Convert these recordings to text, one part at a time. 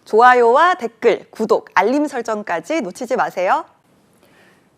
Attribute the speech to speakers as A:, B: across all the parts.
A: 좋아요와 댓글, 구독, 알림 설정까지 놓치지 마세요.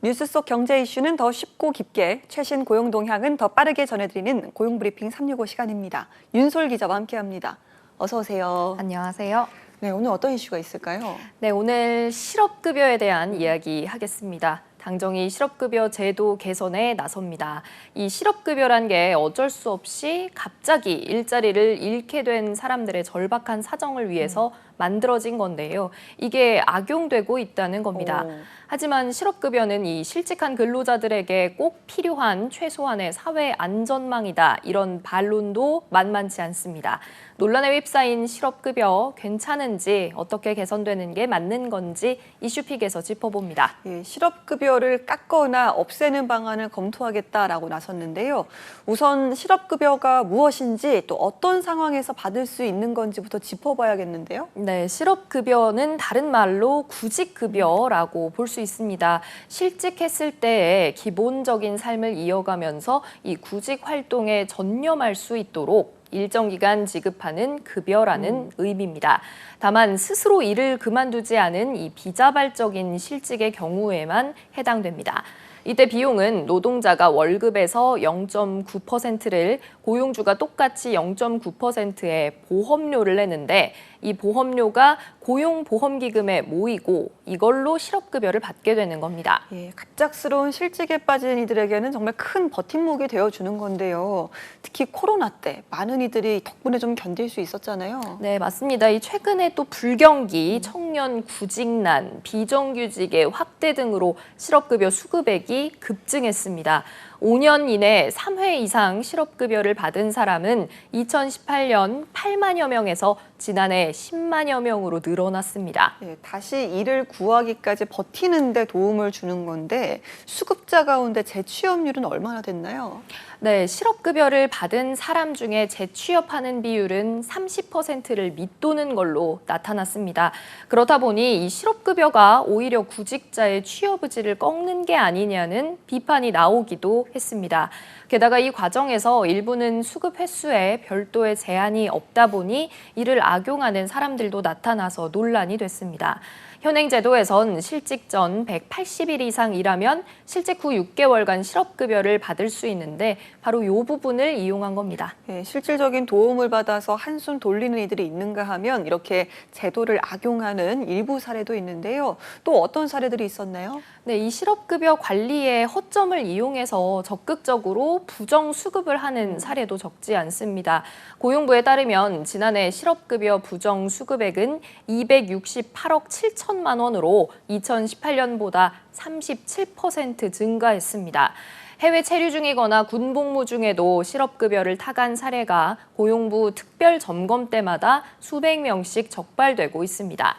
A: 뉴스 속 경제 이슈는 더 쉽고 깊게, 최신 고용 동향은 더 빠르게 전해드리는 고용브리핑 365 시간입니다. 윤솔 기자와 함께합니다. 어서 오세요.
B: 안녕하세요.
A: 네, 오늘 어떤 이슈가 있을까요?
B: 네, 오늘 실업급여에 대한 이야기 하겠습니다. 당정이 실업급여 제도 개선에 나섭니다. 이 실업급여란 게 어쩔 수 없이 갑자기 일자리를 잃게 된 사람들의 절박한 사정을 위해서 만들어진 건데요. 이게 악용되고 있다는 겁니다. 하지만 실업급여는 이 실직한 근로자들에게 꼭 필요한 최소한의 사회 안전망이다. 이런 반론도 만만치 않습니다. 논란에 휩싸인 실업급여 괜찮은지, 어떻게 개선되는 게 맞는 건지 이슈픽에서 짚어봅니다.
A: 예, 실업급여를 깎거나 없애는 방안을 검토하겠다라고 나섰는데요. 우선 실업급여가 무엇인지 또 어떤 상황에서 받을 수 있는 건지부터 짚어봐야겠는데요.
B: 네, 실업급여는 다른 말로 구직급여라고 볼 수 있습니다. 실직했을 때의 기본적인 삶을 이어가면서 이 구직 활동에 전념할 수 있도록 일정 기간 지급하는 급여라는 의미입니다. 다만 스스로 일을 그만두지 않은 이 비자발적인 실직의 경우에만 해당됩니다. 이때 비용은 노동자가 월급에서 0.9%를 고용주가 똑같이 0.9%의 보험료를 내는데 이 보험료가 고용보험기금에 모이고 이걸로 실업급여를 받게 되는 겁니다.
A: 예, 갑작스러운 실직에 빠진 이들에게는 정말 큰 버팀목이 되어주는 건데요. 특히 코로나 때 많은 이들이 덕분에 좀 견딜 수 있었잖아요.
B: 네, 맞습니다. 이 최근에 또 불경기, 청년 구직난, 비정규직의 확대 등으로 실업급여 수급액이 급증했습니다. 5년 이내 3회 이상 실업급여를 받은 사람은 2018년 8만여 명에서 지난해 10만여 명으로 늘어났습니다.
A: 예, 다시 일을 구하기까지 버티는 데 도움을 주는 건데 수급자 가운데 재취업률은 얼마나 됐나요?
B: 네, 실업급여를 받은 사람 중에 재취업하는 비율은 30%를 밑도는 걸로 나타났습니다. 그렇다 보니 이 실업급여가 오히려 구직자의 취업 의지를 꺾는 게 아니냐는 비판이 나오기도 했습니다. 게다가 이 과정에서 일부는 수급 횟수에 별도의 제한이 없다 보니 이를 악용하는 사람들도 나타나서 논란이 됐습니다. 현행 제도에선 실직 전 180일 이상 일하면 실직 후 6개월간 실업급여를 받을 수 있는데 바로 이 부분을 이용한 겁니다.
A: 예, 실질적인 도움을 받아서 한숨 돌리는 이들이 있는가 하면 이렇게 제도를 악용하는 일부 사례도 있는데요. 또 어떤 사례들이 있었나요?
B: 네, 이 실업급여 관리의 허점을 이용해서 적극적으로 부정수급을 하는 사례도 적지 않습니다. 고용부에 따르면 지난해 실업급여 부정수급액은 268억 7천만 원으로 2018년보다 37% 증가했습니다. 해외 체류 중이거나 군복무 중에도 실업급여를 타간 사례가 고용부 특별 점검 때마다 수백 명씩 적발되고 있습니다.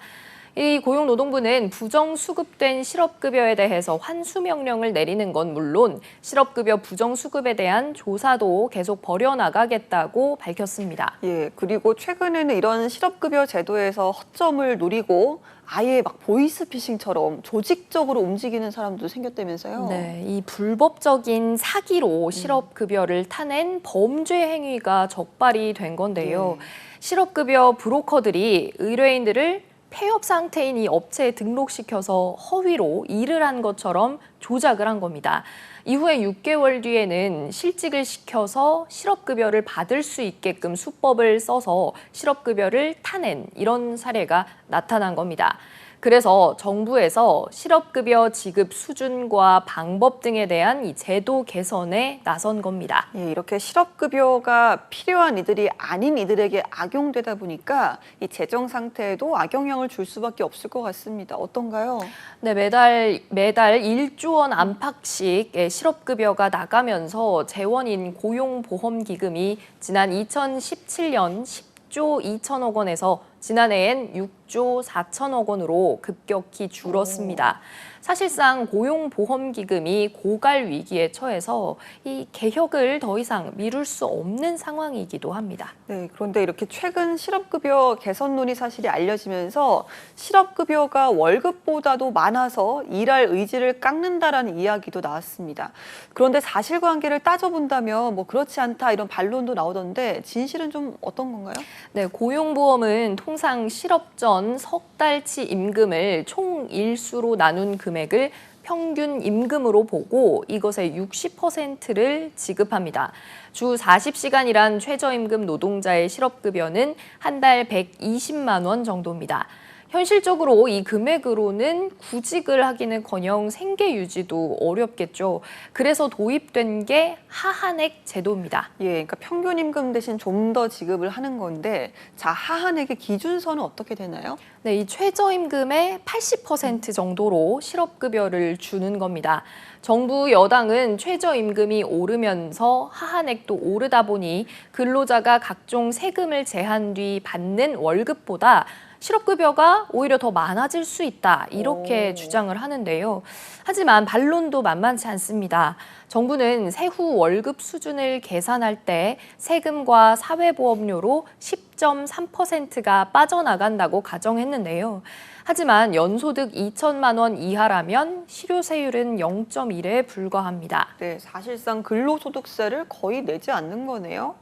B: 이 고용노동부는 부정수급된 실업급여에 대해서 환수명령을 내리는 건 물론 실업급여 부정수급에 대한 조사도 계속 벌여나가겠다고 밝혔습니다.
A: 예, 그리고 최근에는 이런 실업급여 제도에서 허점을 노리고 아예 막 보이스피싱처럼 조직적으로 움직이는 사람도 생겼다면서요?
B: 네, 이 불법적인 사기로 실업급여를 타낸 범죄 행위가 적발이 된 건데요. 실업급여 브로커들이 의뢰인들을 폐업 상태인 이 업체에 등록시켜서 허위로 일을 한 것처럼 조작을 한 겁니다. 이후에 6개월 뒤에는 실직을 시켜서 실업급여를 받을 수 있게끔 수법을 써서 실업급여를 타낸 이런 사례가 나타난 겁니다. 그래서 정부에서 실업급여 지급 수준과 방법 등에 대한 이 제도 개선에 나선 겁니다.
A: 예, 이렇게 실업급여가 필요한 이들이 아닌 이들에게 악용되다 보니까 이 재정 상태에도 악영향을 줄 수밖에 없을 것 같습니다. 어떤가요?
B: 네, 매달 1조 원 안팎씩 실업급여가 나가면서 재원인 고용보험기금이 지난 2017년 10조 2천억 원에서 지난해엔 6조 4천억 원으로 급격히 줄었습니다. 사실상 고용보험기금이 고갈 위기에 처해서 이 개혁을 더 이상 미룰 수 없는 상황이기도 합니다.
A: 네, 그런데 이렇게 최근 실업급여 개선론이 사실이 알려지면서 실업급여가 월급보다도 많아서 일할 의지를 깎는다라는 이야기도 나왔습니다. 그런데 사실관계를 따져본다면 뭐 그렇지 않다 이런 반론도 나오던데 진실은 좀 어떤 건가요?
B: 네, 고용보험은 통상 실업 전 석 달치 임금을 총 일수로 나눈 금액을 평균 임금으로 보고 이것의 60%를 지급합니다. 주 40시간이란 최저임금 노동자의 실업급여는 한 달 120만 원 정도입니다. 현실적으로 이 금액으로는 구직을 하기는커녕 생계 유지도 어렵겠죠. 그래서 도입된 게 하한액 제도입니다.
A: 예, 그러니까 평균 임금 대신 좀 더 지급을 하는 건데, 자, 하한액의 기준선은 어떻게 되나요?
B: 네, 이 최저임금의 80% 정도로 실업급여를 주는 겁니다. 정부 여당은 최저임금이 오르면서 하한액도 오르다 보니 근로자가 각종 세금을 제한 뒤 받는 월급보다 실업급여가 오히려 더 많아질 수 있다, 이렇게 주장을 하는데요. 하지만 반론도 만만치 않습니다. 정부는 세후 월급 수준을 계산할 때 세금과 사회보험료로 10.3%가 빠져나간다고 가정했는데요. 하지만 연소득 2천만 원 이하라면 실효세율은 0.1에 불과합니다.
A: 네, 사실상 근로소득세를 거의 내지 않는 거네요.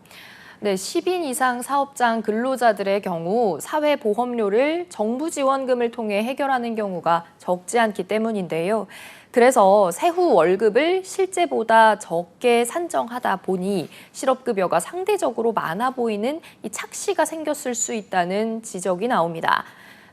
B: 네, 10인 이상 사업장 근로자들의 경우 사회보험료를 정부 지원금을 통해 해결하는 경우가 적지 않기 때문인데요. 그래서 세후 월급을 실제보다 적게 산정하다 보니 실업급여가 상대적으로 많아 보이는 이 착시가 생겼을 수 있다는 지적이 나옵니다.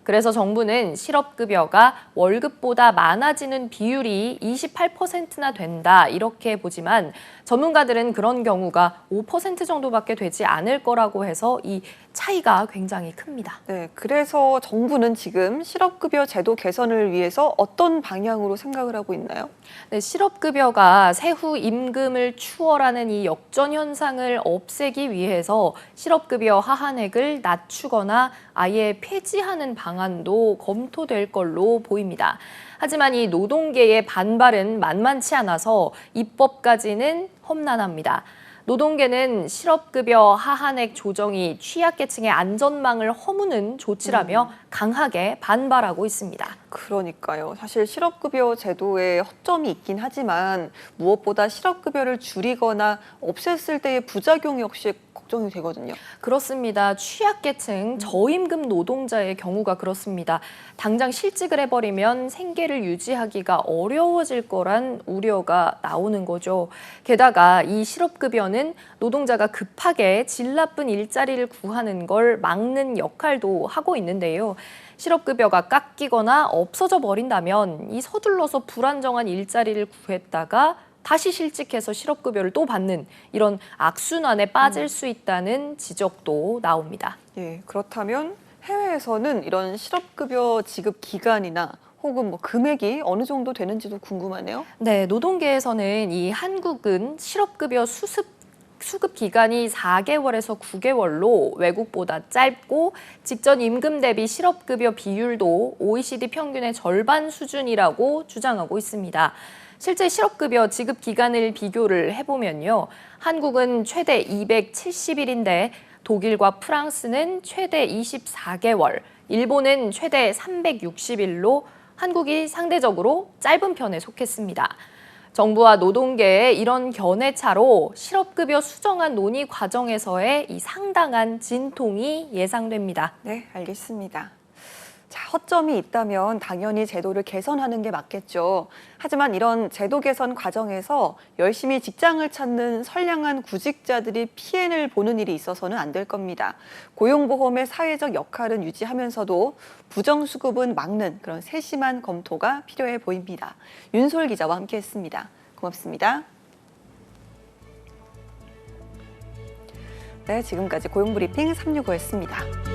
B: 그래서 정부는 실업급여가 월급보다 많아지는 비율이 28%나 된다, 이렇게 보지만 전문가들은 그런 경우가 5% 정도밖에 되지 않을 거라고 해서 이 차이가 굉장히 큽니다.
A: 네, 그래서 정부는 지금 실업급여 제도 개선을 위해서 어떤 방향으로 생각을 하고 있나요?
B: 네, 실업급여가 세후 임금을 추월하는 이 역전 현상을 없애기 위해서 실업급여 하한액을 낮추거나 아예 폐지하는 방안도 검토될 걸로 보입니다. 하지만 이 노동계의 반발은 만만치 않아서 입법까지는 험난합니다. 노동계는 실업급여 하한액 조정이 취약계층의 안전망을 허무는 조치라며 강하게 반발하고 있습니다.
A: 그러니까요. 사실 실업급여 제도에 허점이 있긴 하지만 무엇보다 실업급여를 줄이거나 없앴을 때의 부작용 역시 걱정이 되거든요.
B: 그렇습니다. 취약계층, 저임금 노동자의 경우가 그렇습니다. 당장 실직을 해버리면 생계를 유지하기가 어려워질 거란 우려가 나오는 거죠. 게다가 이 실업급여는 노동자가 급하게 질 나쁜 일자리를 구하는 걸 막는 역할도 하고 있는데요. 실업급여가 깎이거나 없어져 버린다면 이 서둘러서 불안정한 일자리를 구했다가 다시 실직해서 실업급여를 또 받는 이런 악순환에 빠질 수 있다는 지적도 나옵니다.
A: 예, 그렇다면 해외에서는 이런 실업급여 지급 기간이나 혹은 뭐 금액이 어느 정도 되는지도 궁금하네요.
B: 네, 노동계에서는 이 한국은 실업급여 수급 기간이 4개월에서 9개월로 외국보다 짧고 직전 임금 대비 실업급여 비율도 OECD 평균의 절반 수준이라고 주장하고 있습니다. 실제 실업급여 지급 기간을 비교를 해보면요. 한국은 최대 270일인데 독일과 프랑스는 최대 24개월, 일본은 최대 360일로 한국이 상대적으로 짧은 편에 속했습니다. 정부와 노동계의 이런 견해차로 실업급여 수정안 논의 과정에서의 이 상당한 진통이 예상됩니다.
A: 네, 알겠습니다. 자, 허점이 있다면 당연히 제도를 개선하는 게 맞겠죠. 하지만 이런 제도 개선 과정에서 열심히 직장을 찾는 선량한 구직자들이 피해를 보는 일이 있어서는 안 될 겁니다. 고용보험의 사회적 역할은 유지하면서도 부정수급은 막는 그런 세심한 검토가 필요해 보입니다. 윤솔 기자와 함께했습니다. 고맙습니다. 네, 지금까지 고용브리핑 365였습니다.